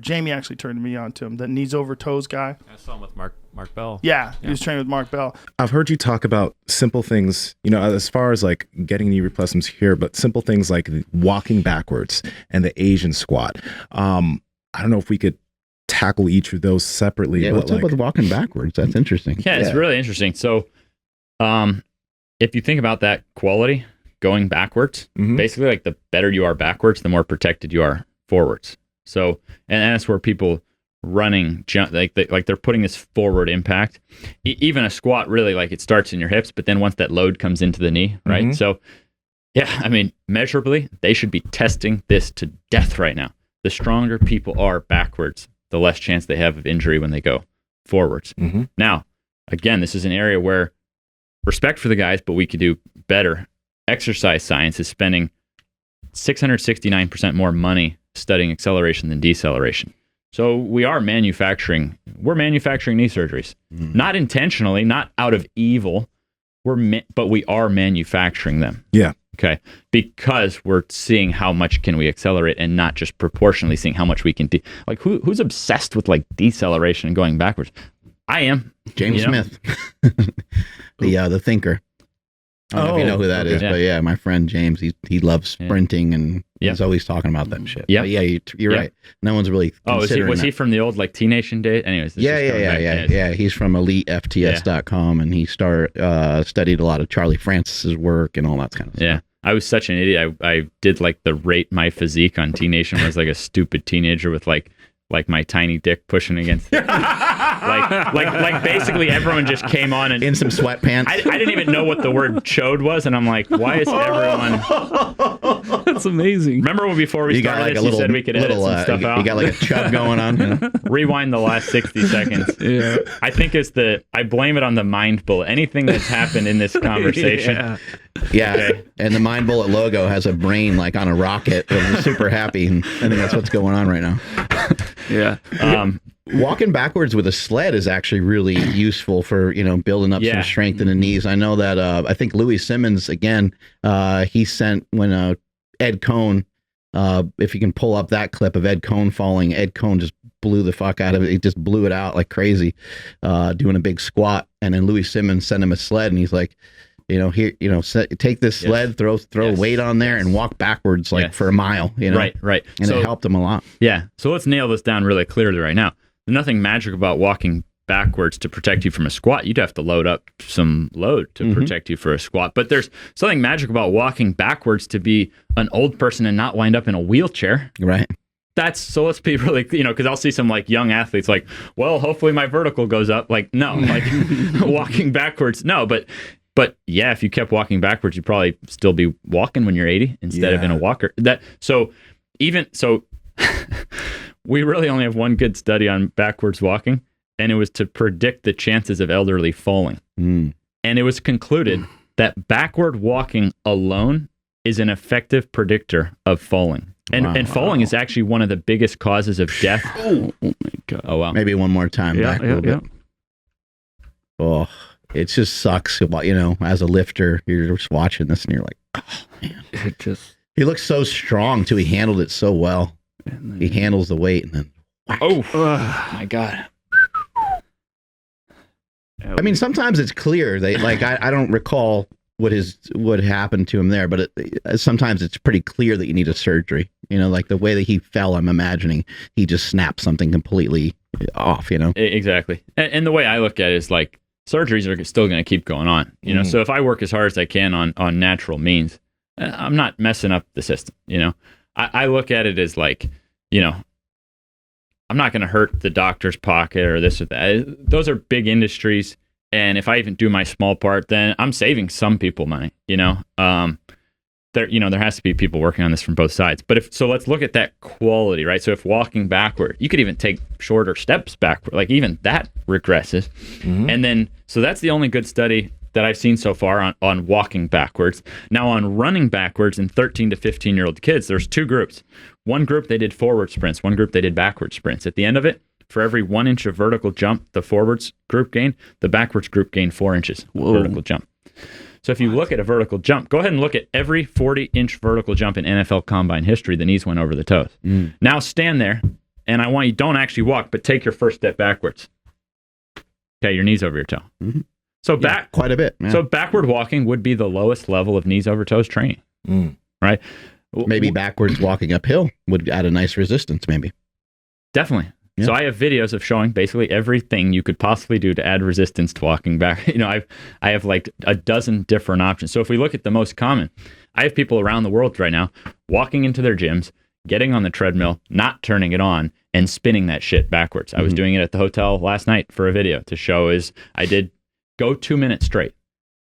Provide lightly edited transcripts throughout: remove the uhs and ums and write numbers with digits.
Jamie actually turned me on to him, the knees over toes guy. I saw him with Mark Bell. Yeah, he was trained with Mark Bell. I've heard you talk about simple things, as far as like getting knee replacements here, but simple things like walking backwards and the Asian squat. I don't know if we could tackle each of those separately. Yeah, what's up with walking backwards? That's interesting. Yeah, it's really interesting. So, if you think about that quality going backwards, basically like the better you are backwards, the more protected you are forwards. So, and that's where people running, like they're putting this forward impact. Even a squat, really, like it starts in your hips, but then once that load comes into the knee, right? So, yeah, I mean, measurably, they should be testing this to death right now. The stronger people are backwards, the less chance they have of injury when they go forwards. Now, again, this is an area where respect for the guys, but we could do better. Exercise science is spending 669% more money studying acceleration than deceleration. So we're manufacturing knee surgeries, not intentionally, not out of evil, but we are manufacturing them. Yeah. Okay. Because we're seeing how much can we accelerate and not just proportionally seeing how much we can like who's obsessed with like deceleration and going backwards? I am. James Smith, the thinker. I don't know if you know who that is, but yeah, my friend James, he loves sprinting and he's always talking about that shit. Yeah, you're right. No one's really. Was he from the old like T Nation days? Anyways, yeah. He's from EliteFTS.com and he studied a lot of Charlie Francis's work and all that kind of stuff. Yeah, I was such an idiot. I did like the rate my physique on T Nation. I was like a stupid teenager with like my tiny dick pushing against it. like basically everyone just came on and in some sweatpants. I didn't even know what the word chode was, and I'm like, why is everyone? That's amazing. Remember when before we started this, you said we could edit some stuff out? You got like a chub going on. Rewind the last 60 seconds. Yeah. I think I blame it on the mind bullet. Anything that's happened in this conversation. Yeah. Okay. And the Mind Bullet logo has a brain like on a rocket. I'm super happy. And I think that's what's going on right now. Yeah. Walking backwards with a sled is actually really useful for, building up some strength in the knees. I know that I think Louis Simmons, again, he sent when Ed Cohn, if you can pull up that clip of Ed Cohn falling, Ed Cohn just blew the fuck out of it. He just blew it out like crazy, doing a big squat. And then Louis Simmons sent him a sled and he's like, take this sled, throw weight on there and walk backwards for a mile, Right. And it helped him a lot. Yeah. So let's nail this down really clearly right now. There's nothing magic about walking backwards to protect you from a squat. You'd have to load up some load to protect you for a squat. But there's something magic about walking backwards to be an old person and not wind up in a wheelchair. Right. So let's be really, because I'll see some like young athletes like, well, hopefully my vertical goes up. Like, no, like walking backwards. No, but yeah, if you kept walking backwards, you'd probably still be walking when you're 80 instead of in a walker. We really only have one good study on backwards walking, and it was to predict the chances of elderly falling. And it was concluded that backward walking alone is an effective predictor of falling. And falling is actually one of the biggest causes of death. Oh my God. Oh, wow. Maybe one more time. Back a little bit. Oh, it just sucks. As a lifter, you're just watching this and you're like, oh, man. He looks so strong, too. He handled it so well. He handles the weight and then whack. Oh my God. I mean, sometimes it's clear. I don't recall what happened to him there, but sometimes it's pretty clear that you need a surgery. Like the way that he fell, I'm imagining he just snapped something completely off, Exactly. And the way I look at it is like surgeries are still going to keep going on, So if I work as hard as I can on natural means, I'm not messing up the system, I look at it as like, I'm not going to hurt the doctor's pocket or this or that. Those are big industries. And if I even do my small part, then I'm saving some people money, There has to be people working on this from both sides. But so let's look at that quality, right? So if walking backward, you could even take shorter steps backward, like even that regresses. And then, so that's the only good study that I've seen so far on walking backwards. Now on running backwards in 13 to 15-year-old kids, there's two groups. One group, they did forward sprints. One group, they did backward sprints. At the end of it, for every 1 inch of vertical jump, the forwards group gained, the backwards group gained 4 inches of vertical jump. So if you look at a vertical jump, go ahead and look at every 40-inch vertical jump in NFL combine history, the knees went over the toes. Now stand there and I want you don't actually walk, but take your first step backwards. Okay, your knees over your toe. Mm-hmm. So quite a bit. Yeah. So backward walking would be the lowest level of knees over toes training, right? Maybe backwards walking uphill would add a nice resistance, maybe. Definitely. Yeah. So I have videos of showing basically everything you could possibly do to add resistance to walking back. I have like a dozen different options. So if we look at the most common, I have people around the world right now walking into their gyms, getting on the treadmill, not turning it on, and spinning that shit backwards. I was doing it at the hotel last night for a video to show I did go 2 minutes straight.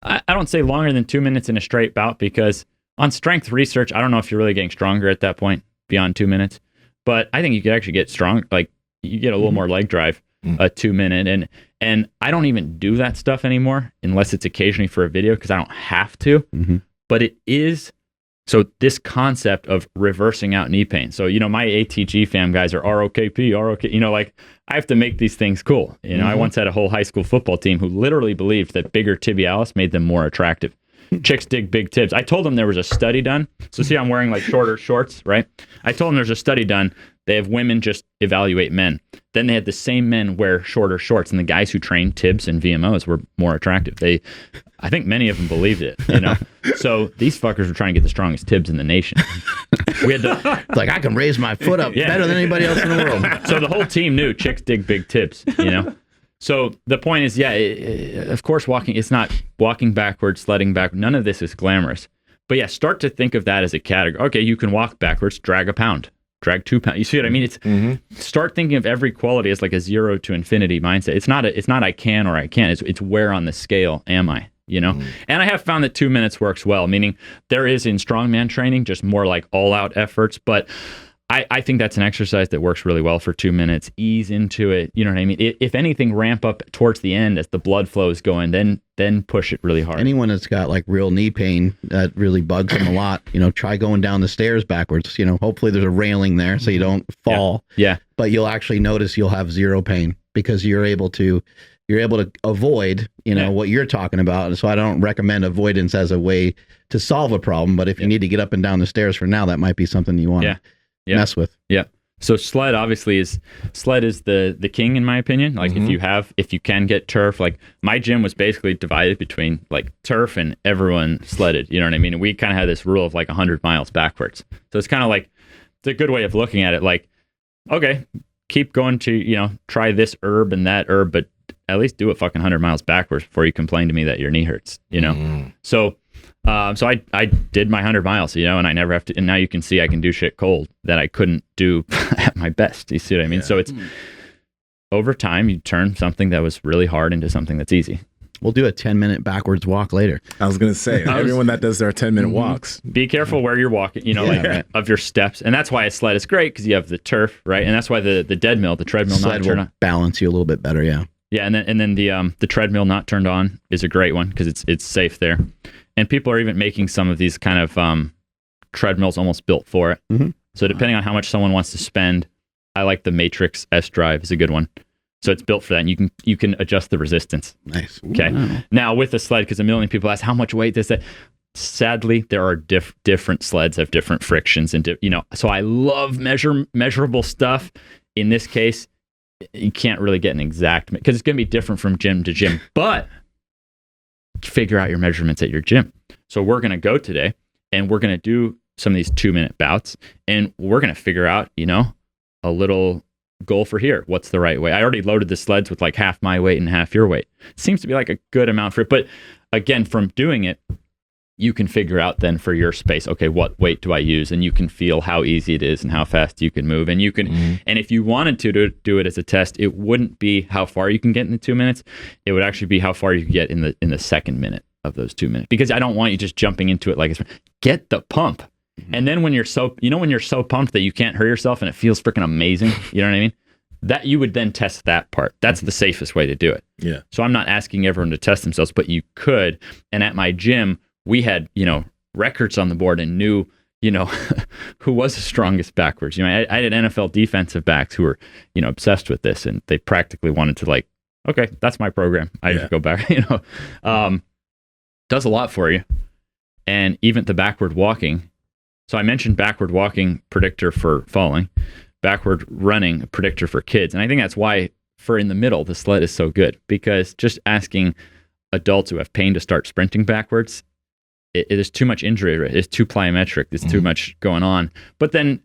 I don't say longer than 2 minutes in a straight bout because on strength research, I don't know if you're really getting stronger at that point beyond 2 minutes, but I think you could actually get strong. Like you get a little more leg drive, a 2 minute. And I don't even do that stuff anymore unless it's occasionally for a video because I don't have to, but it is. So this concept of reversing out knee pain. So, my ATG fam guys are ROKP, like I have to make these things cool. I once had a whole high school football team who literally believed that bigger tibialis made them more attractive. Chicks dig big tibs. I told them there was a study done. So see, I'm wearing like shorter shorts, right? I told them there's a study done. They have women just evaluate men. Then they had the same men wear shorter shorts, and the guys who trained tibs and VMOs were more attractive. I think many of them believed it, So these fuckers were trying to get the strongest tibs in the nation. We had It's like I can raise my foot up better than anybody else in the world. So the whole team knew chicks dig big tibs, So the point is, of course, it's not walking backwards, sledding back. None of this is glamorous. But start to think of that as a category. Okay, you can walk backwards, drag a pound, drag 2 pounds. You see what I mean? It's start thinking of every quality as like a 0 to infinity mindset. It's not I can or I can't. It's where on the scale am I? And I have found that 2 minutes works well, meaning there is in strongman training just more like all out efforts, but I think that's an exercise that works really well for 2 minutes. Ease into it. You know what I mean? If anything, ramp up towards the end as the blood flow is going, then push it really hard. Anyone that's got like real knee pain that really bugs them a lot, try going down the stairs backwards. Hopefully there's a railing there so you don't fall. Yeah. But you'll actually notice you'll have zero pain because you're able to avoid, what you're talking about. And so I don't recommend avoidance as a way to solve a problem. But if you need to get up and down the stairs for now, that might be something you want to mess with. Yeah. So sled obviously is the king in my opinion. Like if you can get turf, like my gym was basically divided between like turf and everyone sledded. You know what I mean? And we kind of had this rule of like 100 miles backwards. So it's kind of like, it's a good way of looking at it. Like, okay, keep going to, try this herb and that herb, but at least do it fucking 100 miles backwards before you complain to me that your knee hurts, So I did my 100 miles, and I never have to, and now you can see I can do shit cold that I couldn't do at my best. You see what I mean? So it's over time, you turn something that was really hard into something that's easy. We'll do a 10-minute backwards walk later. I was going to say, everyone that does their 10-minute walks. Be careful where you're walking, of your steps. And that's why a sled is great because you have the turf, right? And that's why the treadmill sled not turned will on. Balance you a little bit better, yeah. Yeah, and then the treadmill not turned on is a great one because it's safe there. And people are even making some of these kind of treadmills almost built for it. So depending on how much someone wants to spend, I like the Matrix S Drive is a good one. So it's built for that, and you can adjust the resistance. Nice. Okay. Wow. Now with the sled, because a million people ask how much weight does that. Sadly, there are different sleds have different frictions, and so I love measurable stuff. In this case, you can't really get an exact because it's going to be different from gym to gym, but figure out your measurements at your gym. So we're going to go today and we're going to do some of these 2-minute bouts, and we're going to figure out, a little goal for here. What's the right way? I already loaded the sleds with like half my weight and half your weight. It seems to be like a good amount for it. But again, from doing it, you can figure out then for your space, okay, what weight do I use? And you can feel how easy it is and how fast you can move. And you can, and if you wanted to do it as a test, it wouldn't be how far you can get in the 2 minutes. It would actually be how far you can get in the second minute of those 2 minutes. Because I don't want you just jumping into it like it's, get the pump. And then when you're so pumped that you can't hurt yourself and it feels freaking amazing, you know what I mean? That you would then test that part. That's the safest way to do it. Yeah. So I'm not asking everyone to test themselves, but you could. And at my gym, we had, records on the board and knew, who was the strongest backwards. I had NFL defensive backs who were, obsessed with this, and they practically wanted to like, okay, that's my program. I just go back, does a lot for you. And even the backward walking. So I mentioned backward walking predictor for falling. backward running a predictor for kids. And I think that's why for in the middle, the sled is so good, because just asking adults who have pain to start sprinting backwards, it is too much injury. It's too plyometric. There's too much going on. But then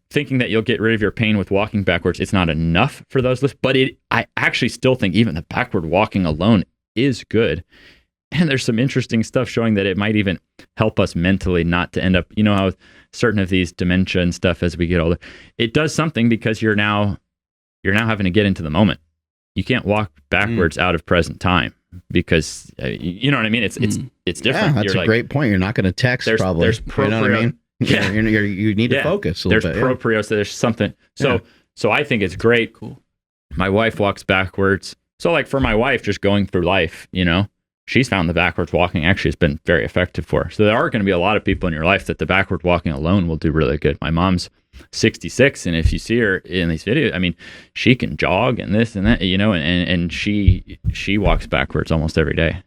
thinking that you'll get rid of your pain with walking backwards, it's not enough for those lifts. But I actually still think even the backward walking alone is good. And there's some interesting stuff showing that it might even help us mentally not to end up, you know, how certain of these dementia and stuff as we get older, it does something because you're now having to get into the moment. You can't walk backwards out of present time because you know what I mean? It's different. Yeah, that's a great point. You're not going to text probably. There's you know what I mean? Yeah. You need to focus a little bit. There's proprioception. There's something. So I think it's great. Cool. My wife walks backwards. So like for my wife, just going through life, you know, she's found the backwards walking actually has been very effective for her. So there are going to be a lot of people in your life that the backward walking alone will do really good. My mom's 66, and if you see her in these videos, I mean, she can jog and this and that, you know, and she walks backwards almost every day.